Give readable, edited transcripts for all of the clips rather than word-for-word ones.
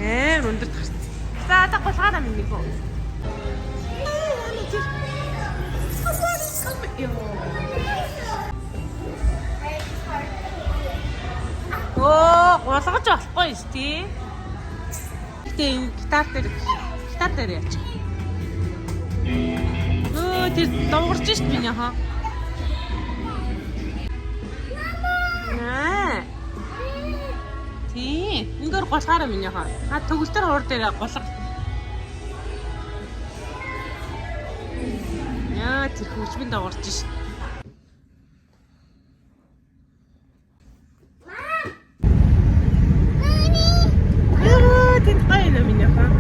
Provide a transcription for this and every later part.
өндөр тарц. За та гулгаараа минь гоо. Оо, гулгаж болохгүй ш тий. Гэтэ энэ гитар дээр яач. Өө тэр дуугарч шít миний хаа. Наа. Тий, энэгээр гулгаараа миний хаа. Төгөлтөр хуур дээр гулга. Яа, тэр хөвчмөн дуугарч шít. Тэнд байна миний хаа.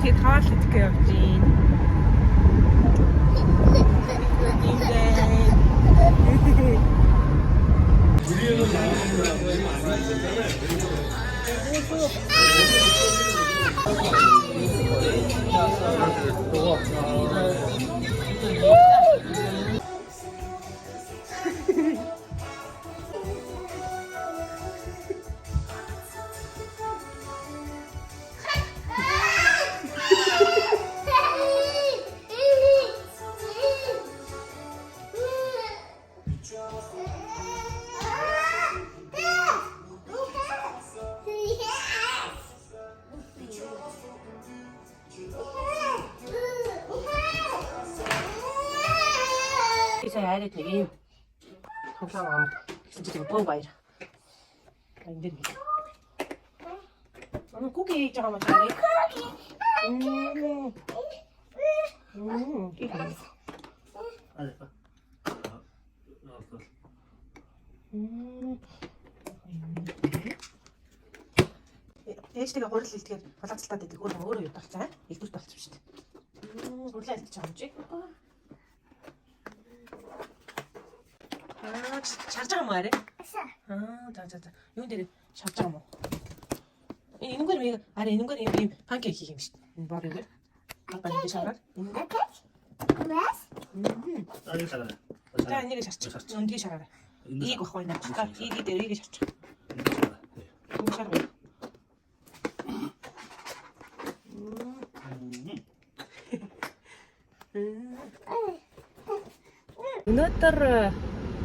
Тэгээд таваар л идэх явж байна. Saya ada lagi. Không sao mà. Xin chào bố vậy. Anh đi. Cookie cho mà trả đi. Cái gì? Ээжтэйгээ гурил хэлдгээр болоцолтоод байдаг өөрөө юу болцоо. Илдвэрт болчих шүү дээ. Гурлаа хэлчих юм чи. Шарж байгаа юм аа. За. Юун дээр шарж байгаа юм уу? Энэгээр ийм панкейк хийх юм шүү дээ. Энэ бор юм. Апаа ингэ шараад. Бас? Аа шараад. За энийг шарчих. Өндгийг шараарай. Ийг баггүй наа. Ийг дээр ийг шарчих. Энэ шараа.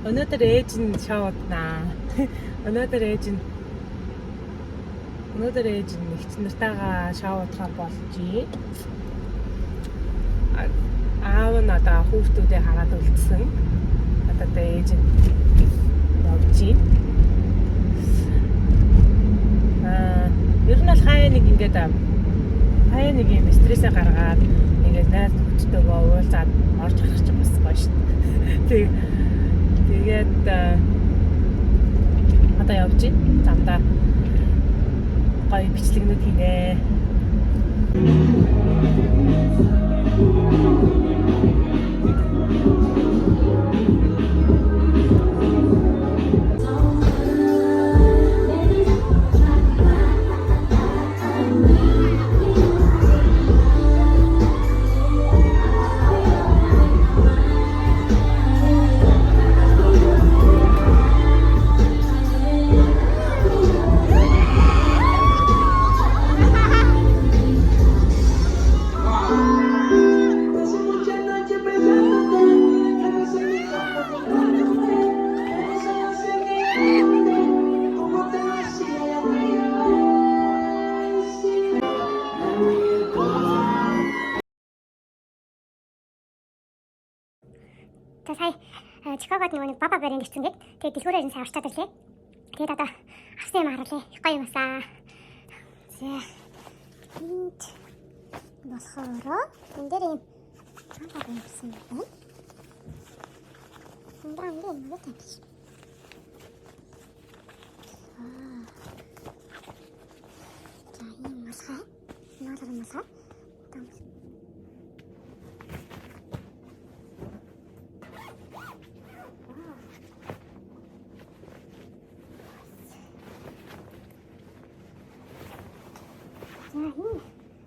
Өнөөдөр ээж нь шоуднаа. Өнөөдөр ээж нь ихч нартайгаа шоудахаар болжээ. Аав нь одоо хүүхдүүдээ хараад үлдсэн. Одоо ээж нь явжээ. Ер нь бол хаяа нэг юм стрессээ гаргаад ингээд найз нөхдөдөө уулзаад орж гарах чинь бас гоё шүү дээ. Тэгээд одоо явж байна. Замдаа гоё бичлэгнүүд хийнэ. За сая Чикагод нэг баба барин гэрчсэн гээд тэгээд дэлгүүрээр нь сайн орчаад ирлээ. Тэгээд одоо авсан юм харуулъя. Гоё юм асаа. За энд болохоор энэ дээр юм баба барин гэрчсэн байна. Энд юм юу гэж. За ийм масаа. Наалар масаа.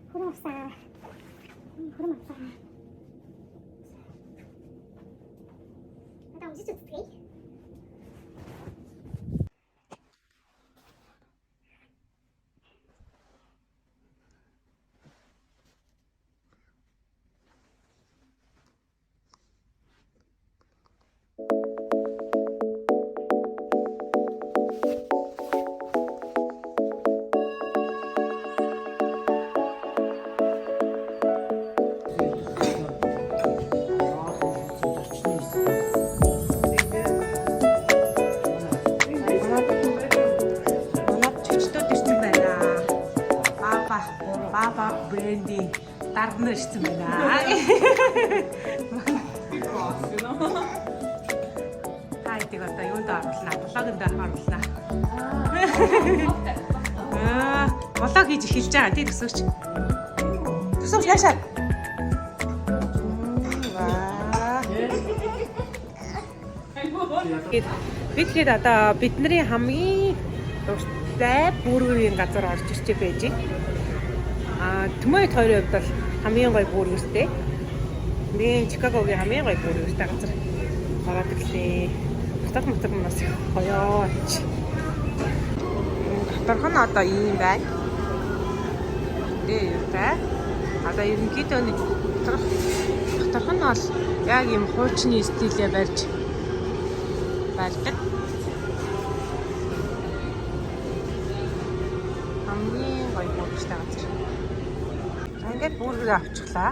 Хурмасаа. Надаа үзэж үзтгий. даргана ирсэн байна. Хайдаг одоо юунд оруулнаа? Блогонд оруулнаа. Блог хийж эхэлж байгаа тий төсөөч. Төсөөч яашаа. Би тэгээд одоо бидний хамгийн дуртай бүргэрийн газар орж ирч байж байна. Төмөйд хоёрын хувьд бол хамгийн гоё бүргэртэй. Би Чикагогийн хамгийн гоё бүргэртэй газар ороод ирлээ. Мутаг мунаас гоёо. Доторх нь одоо ийм байна. Тэ. Одоо ерөнхийдөө нэг доторх нь бол яг ийм хуучны стилээ барьж байдаг. Хамгийн гоё бүргэртэй газар. Ингээд бүргэр авчихлаа.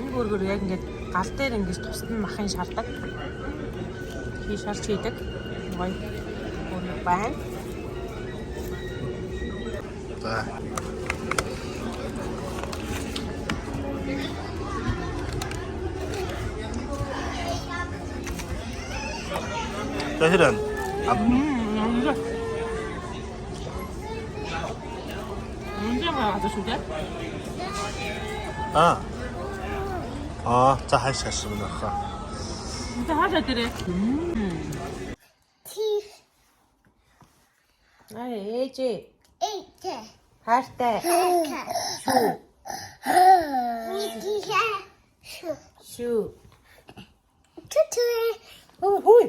Энэ бүргэр яг ингээд гал дээр ингээд тусад нь махын шалдаг. Шарч хийдэг. Гоё бүргэр байна. За. Тэхрэн. За хайшааш юм аа. Тэ хаашаа дээрээ. Тих. Ээжээ. Эйте. Хайртай. Шүү. Шүү. Шүү. Түтү. Хүй.